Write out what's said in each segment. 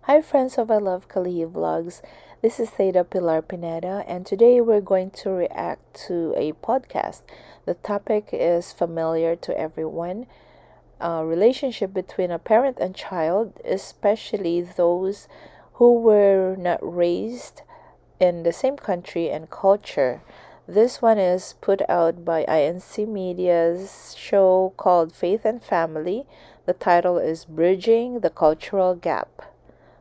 Hi friends of ILKVlogs. This is Theda Pilar Pineda, and today we're going to react to a podcast. The topic is familiar to everyone: relationship between a parent and child, especially those who were not raised in the same country and culture. This one is put out by INC Media's show called Faith and Family. The title is Bridging the Cultural Gap.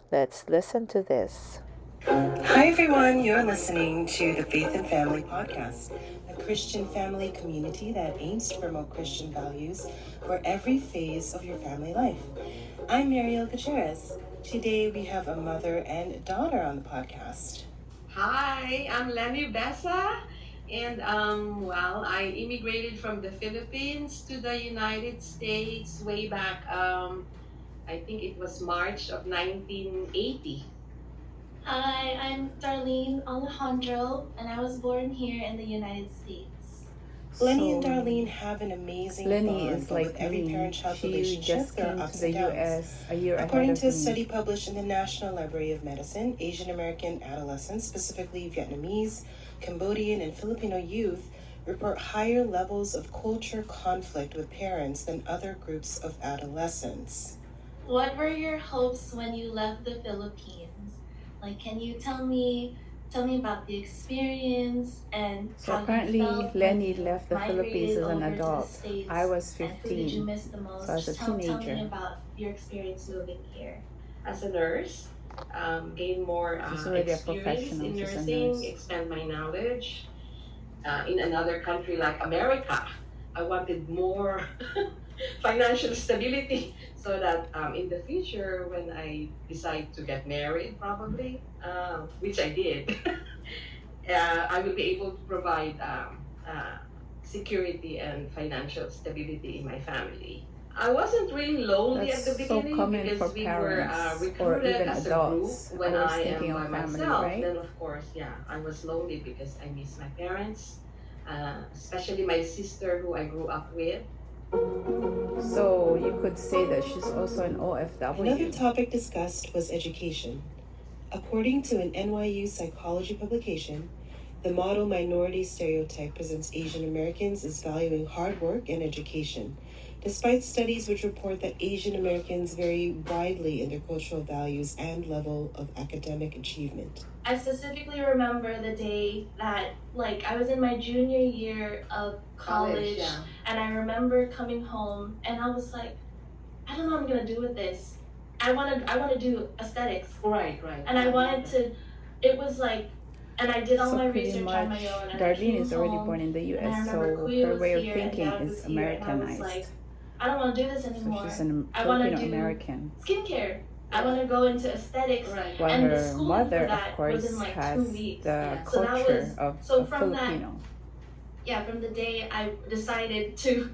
Let's listen to this. Hi, everyone. You're listening to the Faith and Family Podcast, a Christian family community that aims to promote Christian values for every phase of your family life. I'm Mariel Gutierrez. Today, we have a mother and daughter on the podcast. Hi, I'm Lenny Bessa, and I immigrated from the Philippines to the United States way back. I think it was March of 1980. Hi, I'm Darlene Alejandro, and I was born here in the United States. Lenny and Darlene have an amazing Lenny bond, is but like with every me. parent-child She relationship, just there came are to ups the and downs. U.S. a year According ahead to a of me. study published in the National Library of Medicine, Asian American adolescents, specifically Vietnamese, Cambodian, and Filipino youth, report higher levels of culture conflict with parents than other groups of adolescents. What were your hopes when you left the Philippines? Can you tell me about the experience and So how you apparently felt Lenny when you left the Philippines migrated as an over to the adult. States? I was And who did you 15, miss the most? so I was a Just tell me teenager. about your experience moving here. As a nurse, gain more She's already a experience professional. in She's a nursing, nurse. expand my knowledge. In another country like America, I wanted more financial stability so that in the future, when I decide to get married, probably, which I did, I will be able to provide security and financial stability in my family. I wasn't really lonely at the That's so beginning common because for we were parents or recruited even as a group. adults, When always I thinking am by of family, myself, right? then of course, I was lonely because I miss my parents, especially my sister who I grew up with. So you could say that she's also an Another OFW. topic discussed was education. According to an NYU psychology publication, the model minority stereotype presents Asian Americans as valuing hard work and education, despite studies which report that Asian Americans vary widely in their cultural values and level of academic achievement. I specifically remember the day that, I was in my junior year of college, Yeah. and I remember coming home, and I was like, I don't know what I'm gonna do with this. I want to do aesthetics, Right. and I wanted to. It was like, and I did all So my pretty research on my much, own. And I Darlene came is already home, born in the and I U.S., remember so Kuya her was way of here, and thinking Dad is was here, and I was Americanized. like, I don't want to do this So anymore. she's an I want to Filipino do American. skincare. I want to go into aesthetics. Right. While And the her school mother, for of that course, was in like 2 has weeks. the Yeah. So that culture was- of so a from that- Filipino. From the day I decided to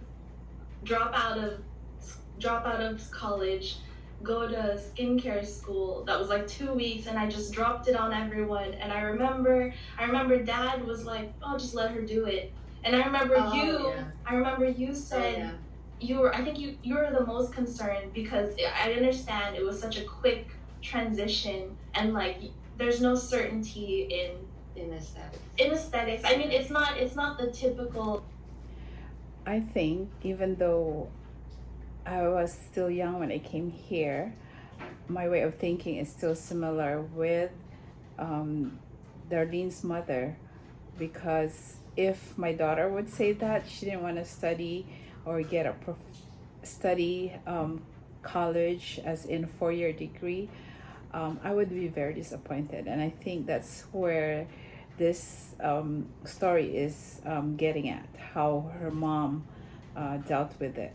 drop out of college, go to skincare school, that was like 2 weeks, and I just dropped it on everyone. And I remember Dad was like, oh, just let her do it. And I remember you said, I think you were the most concerned, because I understand it was such a quick transition, and there's no certainty In aesthetics. in aesthetics. I mean, it's not the typical. I think even though I was still young when I came here, my way of thinking is still similar with Darlene's mother, because if my daughter would say that she didn't want to study or get a study college as in 4-year degree, I would be very disappointed. And I think that's where this story is getting at, how her mom dealt with it.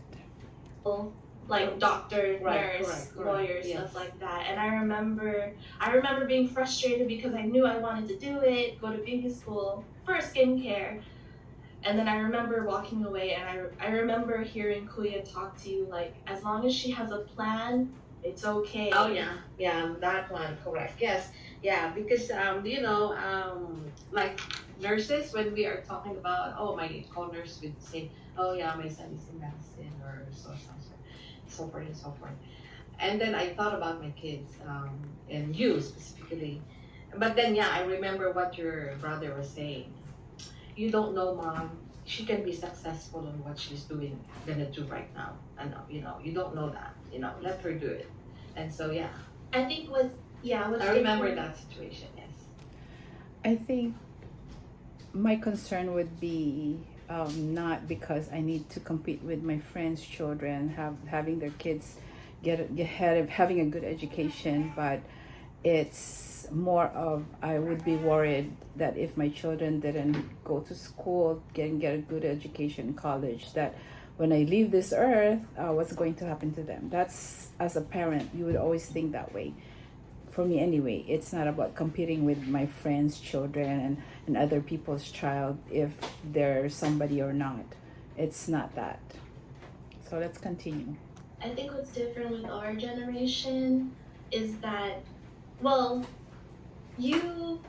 Doctor, Right, nurse, correct, lawyer, yes. stuff like that. And I remember being frustrated because I knew I wanted to do it, go to beauty school for skincare. And then I remember walking away, and I remember hearing Kuya talk to you, like, as long as she has a plan, it's okay. Oh yeah, that one, correct. Yes, yeah, because like nurses, when we are talking about, my co-nurse would say, oh yeah, my son is in medicine or so forth and so forth. And then I thought about my kids, and you specifically. But then, yeah, I remember what your brother was saying. You don't know, mom. She can be successful in what she's gonna do right now. And you don't know that. Let her do it. And so, yeah, I think what's I remember that situation. Yes. I think my concern would be not because I need to compete with my friends' children, having their kids get ahead of having a good education, but it's more of I would be worried that if my children didn't go to school, get a good education in college, that when I leave this earth, what's going to happen to them? That's, as a parent, you would always think that way. For me anyway, it's not about competing with my friends' children and other people's child if they're somebody or not. It's not that. So let's continue. I think what's different with our generation is that, well, you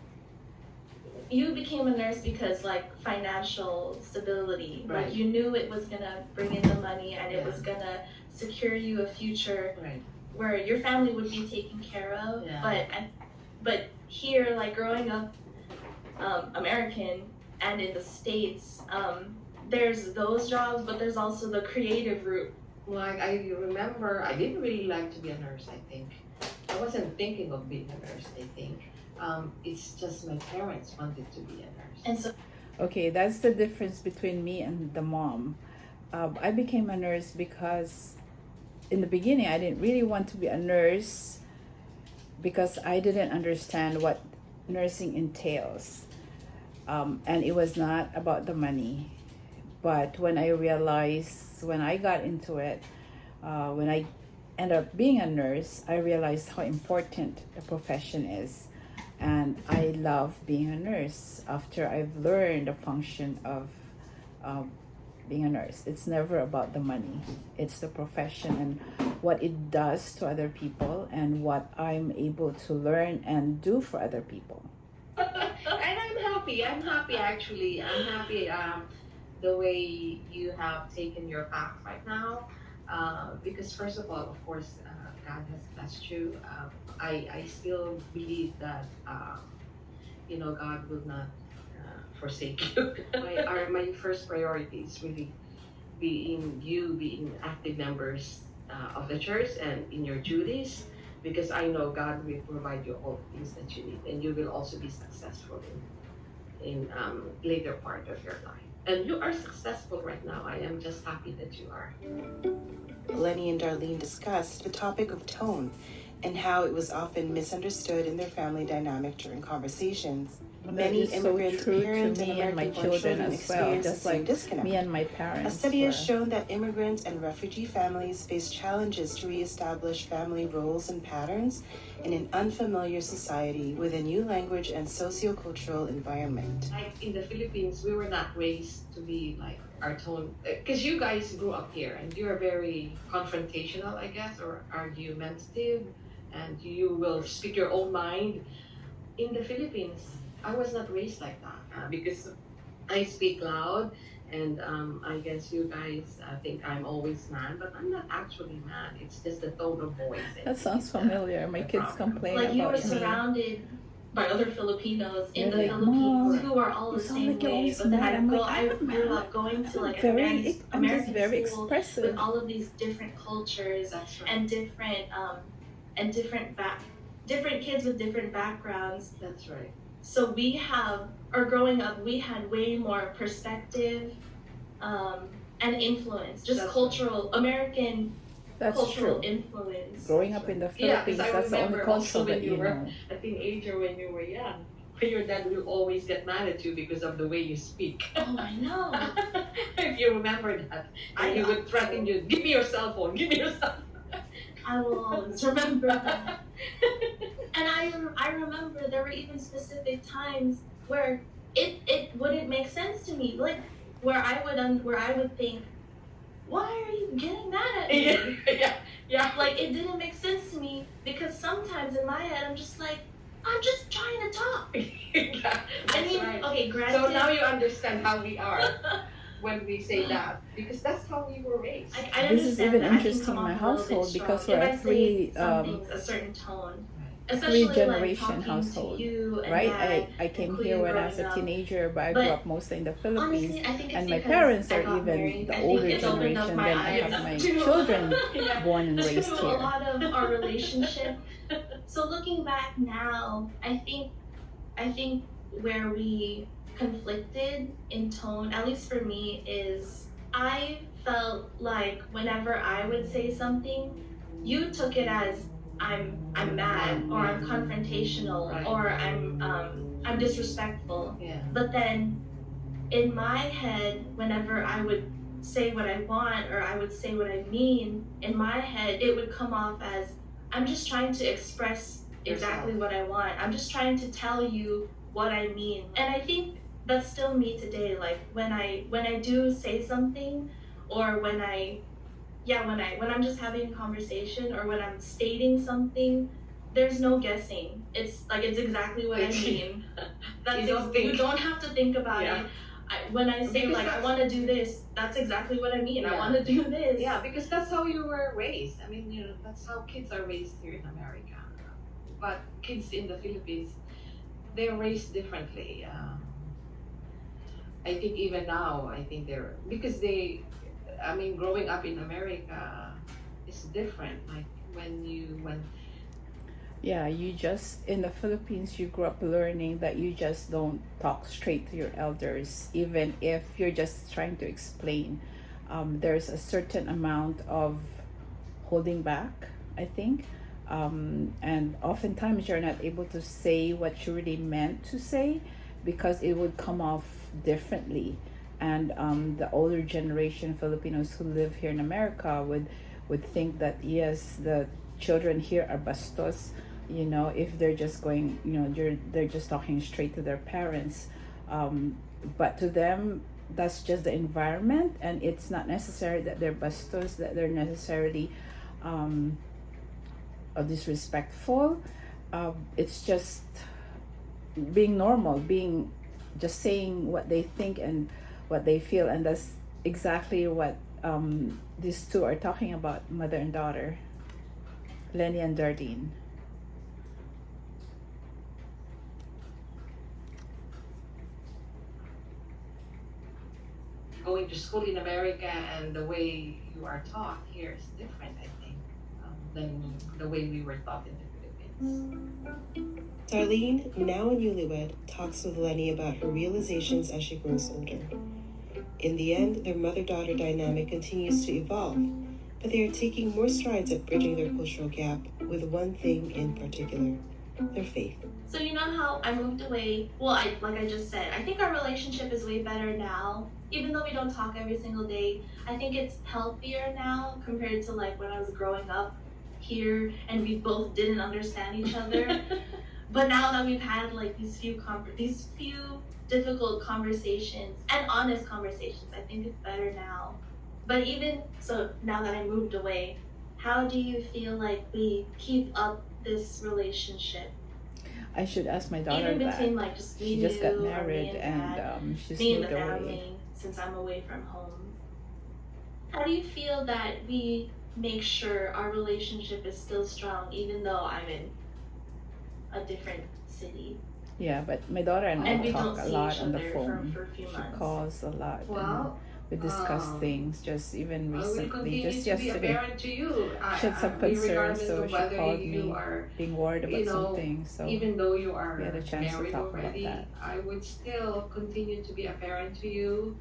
became a nurse because like financial stability, Right. like you knew it was gonna bring in the money and it was gonna secure you a future Right. where your family would be taken care of. Yeah. But here, like growing up American and in the States, there's those jobs, but there's also the creative route. Well, I remember I didn't really like to be a nurse, I think. I wasn't thinking of being a nurse, I think. It's just my parents wanted to be a nurse. And so Okay, that's the difference between me and the mom. I became a nurse because in the beginning I didn't really want to be a nurse because I didn't understand what nursing entails. And it was not about the money. But when I realized, when I got into it, when I ended up being a nurse, I realized how important a profession is. And I love being a nurse after I've learned the function of being a nurse. It's never about the money, it's the profession and what it does to other people and what I'm able to learn and do for other people. And I'm happy. I'm happy actually. I'm happy the way you have taken your path right now. Because first of all, of course, God has blessed you. I still believe that God will not forsake you. My first priority is really being active members of the church and in your duties, because I know God will provide you all the things that you need, and you will also be successful in later part of your life. And you are successful right now. I am just happy that you are. Lenny and Darlene discussed the topic of tone and how it was often misunderstood in their family dynamic during conversations. That Many is so immigrant true to parents and me and my American-born children children as well, experience the just same like disconnect. me and my A parents. study has were. shown that immigrant and refugee families face challenges to reestablish family roles and patterns in an unfamiliar society with a new language and sociocultural environment. Like in the Philippines, we were not raised to be like our tone, because you guys grew up here and you're very confrontational, I guess, or argumentative, and you will speak your own mind. In the Philippines, I was not raised like that because I speak loud, and I guess you guys think I'm always mad, but I'm not actually mad. It's just the tone of voice. That sounds familiar. My kids problem. complain like you were about me. surrounded by other Filipinos in They're the like, Philippines "Mom, who are all you the sound same like you're way. always But then mad." I'm like, I "I'm grew mad. up going to like I'm American just very school expressive. with all of these different cultures That's right. and different kids with different backgrounds. That's right. So growing up, we had way more perspective and influence, just That's cultural, American That's cultural true. influence. Growing up in the Yeah, 'cause Philippines, I that's the only remember culture also when that you you were know. a teenager, when you were young, your dad will always get mad at you because of the way you speak. Oh, I know. If you remember that, and he would threaten you, "Give me your cell phone, give me your cell phone." I will always remember that. And I remember there were even specific times where it wouldn't make sense to me, like where I would think, why are you getting mad at me? Yeah. Like it didn't make sense to me because sometimes in my head I'm just like, I'm just trying to talk. Yeah, I mean, right. okay, granted. So now you understand how we are. when we say that because that's how we were raised. I This is even understand that I can interesting come in my off a little bit household strong because if we're a I say three something's a certain tone, Right. three especially like generation talking to household, you and right? dad I came and here Queen when I was growing a up. teenager, but I grew But up mostly in the Philippines, honestly, I think it's and my because parents I are got even married. the I think older it's opened up generation my than I have eyes my to children Yeah. born and raised to a here. lot of our relationship. So looking back now, I think where we conflicted in tone, at least for me, is I felt like whenever I would say something, you took it as I'm mad or I'm confrontational Right. or I'm disrespectful. Yeah. But then in my head, whenever I would say what I want or I would say what I mean, in my head, it would come off as I'm just trying to express exactly what I want. I'm just trying to tell you what I mean. And I think that's still me today. Like when I do say something or when I'm just having a conversation or when I'm stating something, there's no guessing. It's like it's exactly what I mean. That's you don't have to think about Yeah. it. When I say Because like I that's- want to do this, that's exactly what I mean. I Yeah. want to do this. Yeah, because that's how you were raised. I mean, that's how kids are raised here in America. But kids in the Philippines, they're raised differently. I think even now, I think they're because I mean, growing up in America is different. Like when Yeah, you just in the Philippines, you grew up learning that you just don't talk straight to your elders, even if you're just trying to explain. There's a certain amount of holding back, I think. And oftentimes you're not able to say what you really meant to say because it would come off differently. And the older generation Filipinos who live here in America would think that yes, the children here are bastos, if they're just going, they're just talking straight to their parents. But to them, that's just the environment, and it's not necessary that they're bastos, that they're necessarily um, disrespectful. It's just being normal, being just saying what they think and what they feel, and that's exactly what these two are talking about, mother and daughter, Lenny and Dardine. going to school in America and the way you are taught here is different, I think, than the way we were taught in the Philippines. Darlene, now a newlywed, talks with Lenny about her realizations as she grows older. In the end, their mother-daughter dynamic continues to evolve, but they are taking more strides at bridging their cultural gap with one thing in particular: their faith. So you know how I moved away? Well, like I just said, I think our relationship is way better now. Even though we don't talk every single day, I think it's healthier now compared to like when I was growing up here and we both didn't understand each other. But now that we've had like these few difficult conversations and honest conversations, I think it's better now. But even so, now that I moved away, how do you feel like we keep up this relationship? I should ask my daughter Even that. between like just me She and just you got or me married and dad, and she's me and the moved away. family since I'm away from home. How do you feel that we make sure our relationship is still strong even though I'm in a different city? Yeah, but my daughter and I And we talk don't a see lot each on the other phone. for a few She months. calls a lot. Well, we discuss things just even I will recently, continue just to be a yesterday. parent to you. She had some concerns, regardless so of she whether called you me, are, being worried about you know, something. So even though you are we had a chance to married talk about already, that. I would still continue to be a parent to you.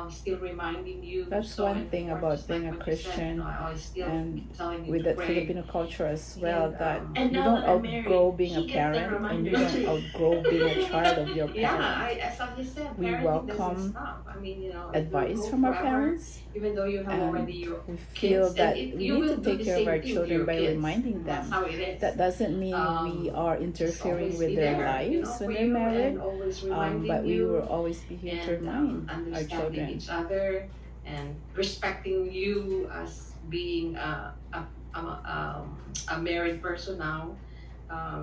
Still reminding you. That's so one thing important, about just being like a what you said, Christian, I was still and telling you with to that pray. Filipino culture as well, that And you now don't that I'm married, outgrow being a he gets the parent, and you reminder don't too. outgrow being a child of your Yeah, parent. as he said, We parenting welcome doesn't stop. I mean, it will advice go from our forever, parents, even though you have and already your we feel kids, that and we you need will to do take the care of same our thing to children your by kids. reminding That's them. how it is. That doesn't mean we are Just interfering always with be their there, lives when for they're you married, and always reminding but we you will always be here to and remind our understanding children. each other and respecting you as being a married person now.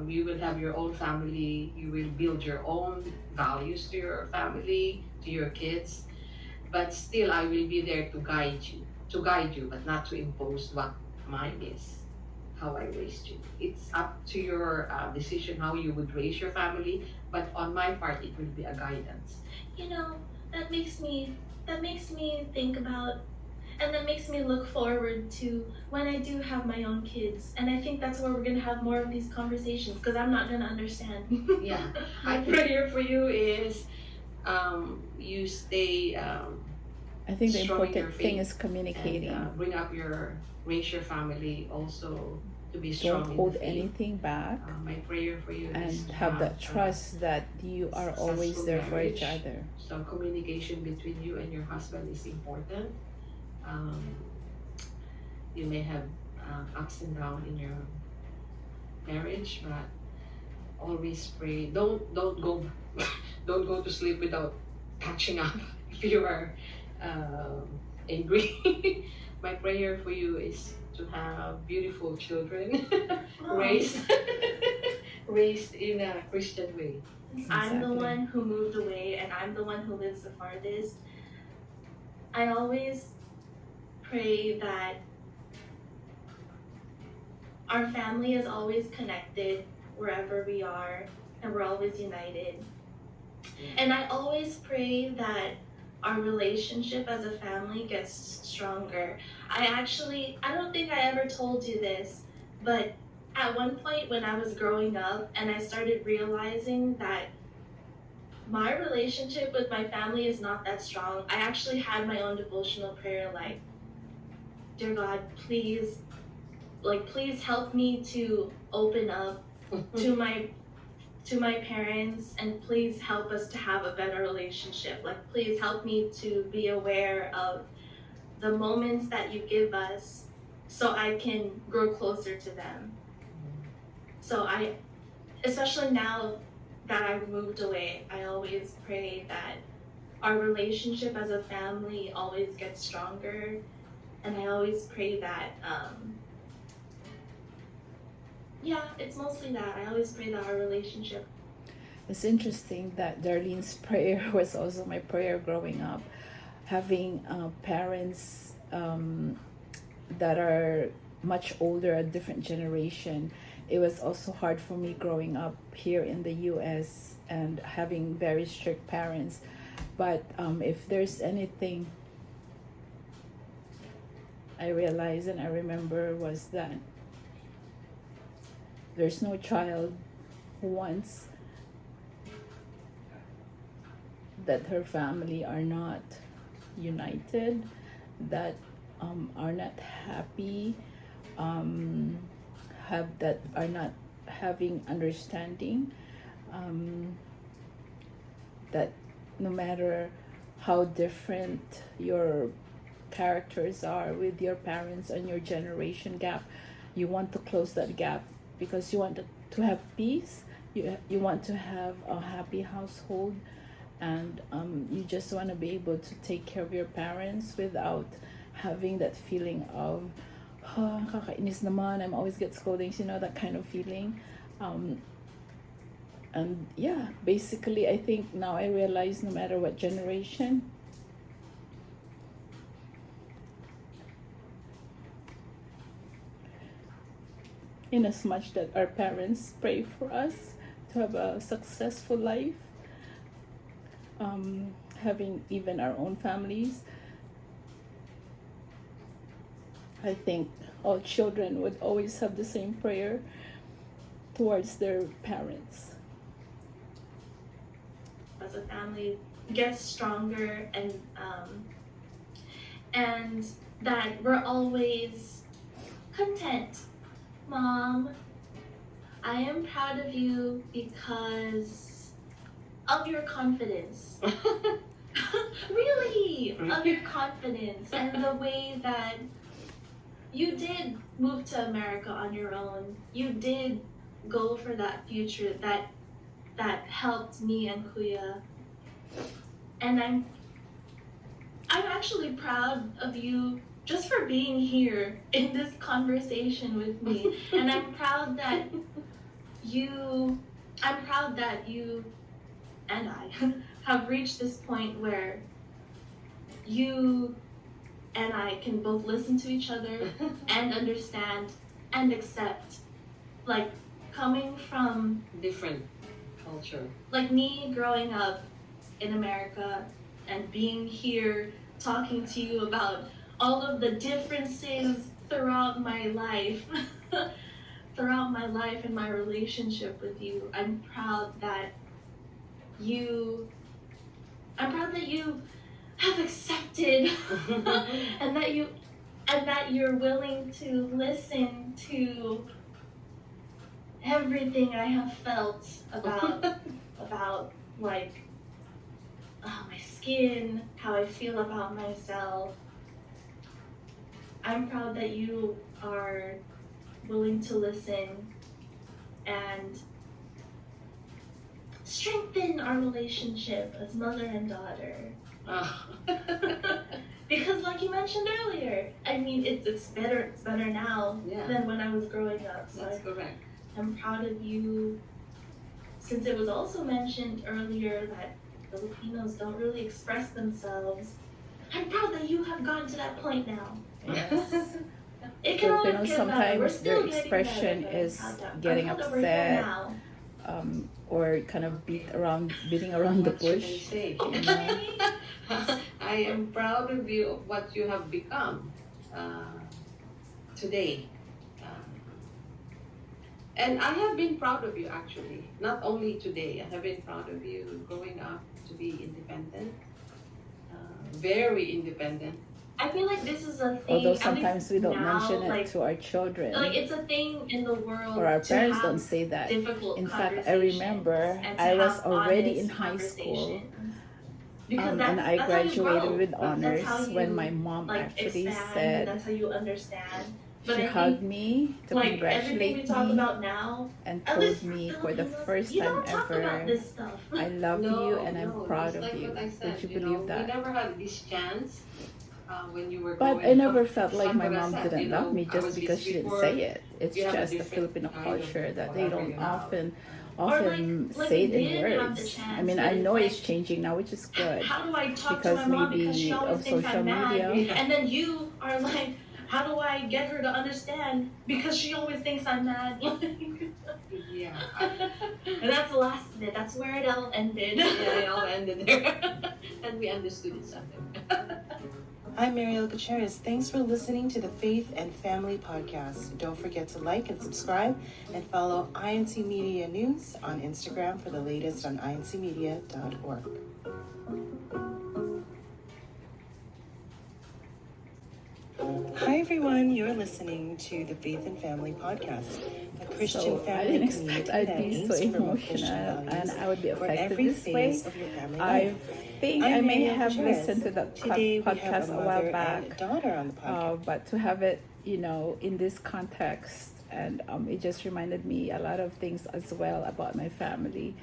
You will have your own family. You will build your own values to your family, to your kids. but still I will be there to guide you, but not to impose what mine is, how I raised you. It's up to your decision how you would raise your family, but on my part, it will be a guidance. You know, that makes me think about, and that makes me look forward to when I do have my own kids. And I think that's where we're gonna have more of these conversations, because I'm not gonna understand. Yeah, my prayer for you is you stay I think the strong in your important thing faith is communicating. and raise your family also to be strong Don't in hold the faith. anything back, My prayer for you is and to have that trust that you are always successful there for each marriage. other. So communication between you and your husband is important. You may have ups and downs in your marriage, but always pray. Don't go don't go to sleep without catching up if you are angry. My prayer for you is to have beautiful children raised raised in a Christian way. I'm the Exactly. one who moved away and I'm the one who lives the farthest. I always pray that our family is always connected wherever we are and we're always united. And I always pray that our relationship as a family gets stronger. I don't think I ever told you this, but at one point when I was growing up and I started realizing that my relationship with my family is not that strong, I actually had my own devotional prayer like, dear God, please help me to open up to my parents, and please help us to have a better relationship. Like, please help me to be aware of the moments that you give us so I can grow closer to them. So especially now that I've moved away, I always pray that our relationship as a family always gets stronger. And I always pray that, it's mostly that. I always pray that our relationship. It's interesting that Darlene's prayer was also my prayer growing up. Having parents that are much older, a different generation, it was also hard for me growing up here in the US and having very strict parents. But if there's anything I realized and I remember was that there's no child who wants that her family are not united, that are not happy, that are not having understanding, that no matter how different your characters are with your parents and your generation gap, you want to close that gap because you want to have peace, you want to have a happy household, and you just want to be able to take care of your parents without having that feeling of kakainis naman, I'm always get scoldings, that kind of feeling. And yeah, basically I think now I realize no matter what generation, in as much that our parents pray for us to have a successful life, having even our own families, I think all children would always have the same prayer towards their parents. As a family gets stronger, and that we're always content. Mom, I am proud of you because of your confidence. Really, of your confidence and the way that you did move to America on your own. You did go for that future that helped me and Kuya. And I'm actually proud of you just for being here in this conversation with me. And I'm proud that you and I have reached this point where you and I can both listen to each other and understand and accept. Like, coming from Different culture. like me growing up in America and being here talking to you about all of the differences throughout my life, throughout my life and my relationship with you, I'm proud that you have accepted and that you're willing to listen to everything I have felt about like my skin, how I feel about myself. I'm proud that you are willing to listen and strengthen our relationship as mother and daughter. Ah. Because like you mentioned earlier, I mean it's better now Yeah. than when I was growing up. So That's correct. I'm proud of you, since it was also mentioned earlier that Filipinos don't really express themselves. I'm proud that you have gotten to that point now. Yes. It can always Filipinos get better. We're sometimes still their getting expression better, but is I'm proud getting that we're here upset, now. or kind of beating around the What should I bush. say? Okay. I am proud of you, of what you have become today. And I have been proud of you actually. Not only today, I have been proud of you growing up to be independent, very independent. I feel like this is a thing. Although at sometimes least we don't now, mention it like, to our children, like it's a thing in the world. or our to parents have don't say that. difficult In fact, I conversations remember and to I was have already honest in high school, conversations. Because and I that's how you graduated grow. with That's honors how you when my mom like actually expand. said, That's how you understand. But she I hugged think me to like everything we congratulate talk me about now, and at told least for me for the Filipinos, first you time don't talk about ever, this stuff. I love you and I'm No, proud just of like you. what I said, Would you we believe that? never had this chance when you were But growing I never up. felt like my Sakura mom said, didn't love me I just was because she didn't before say it. It's you have a just the different Filipino kind of culture that they whatever don't you have. Or often like say we it in did have the words. chance, I mean, but I it's know it's like, changing now, which is good how do I talk to because my mom because she maybe always of thinks social I'm mad? media. And then you are like, how do I get her to understand because she always thinks I'm mad? Yeah. And that's the last bit. That's where it all ended. Yeah, it all ended there. And we understood each other. I'm Mariel Gutierrez. Thanks for listening to the Faith and Family Podcast. Don't forget to like and subscribe and follow INC Media News on Instagram for the latest on incmedia.org. Hi everyone, you're listening to the Faith and Family Podcast, a Christian So I family didn't community expect I'd that be so aims to promote Christian emotional and values I would be for affected every this way. phase of your family I life. think I'm I may Mariel have Gutierrez. listened to that Today we have podcast a a mother while back, and daughter on the podcast. but to have it, in this context, and it just reminded me a lot of things as well about my family.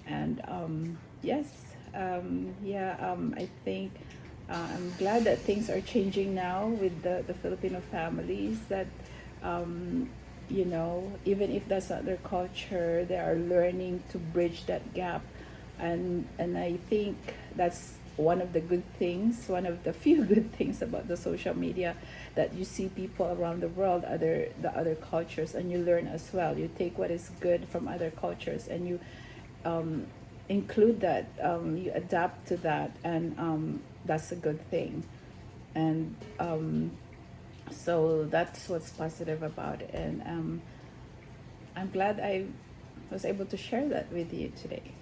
And yes, I think I'm glad that things are changing now with the Filipino families that, even if that's not their culture, they are learning to bridge that gap. And I think that's one of the good things, one of the few good things about the social media, that you see people around the world, the other cultures, and you learn as well. You take what is good from other cultures and you include that, you adapt to that, and that's a good thing. And so that's what's positive about it. And I'm glad I was able to share that with you today.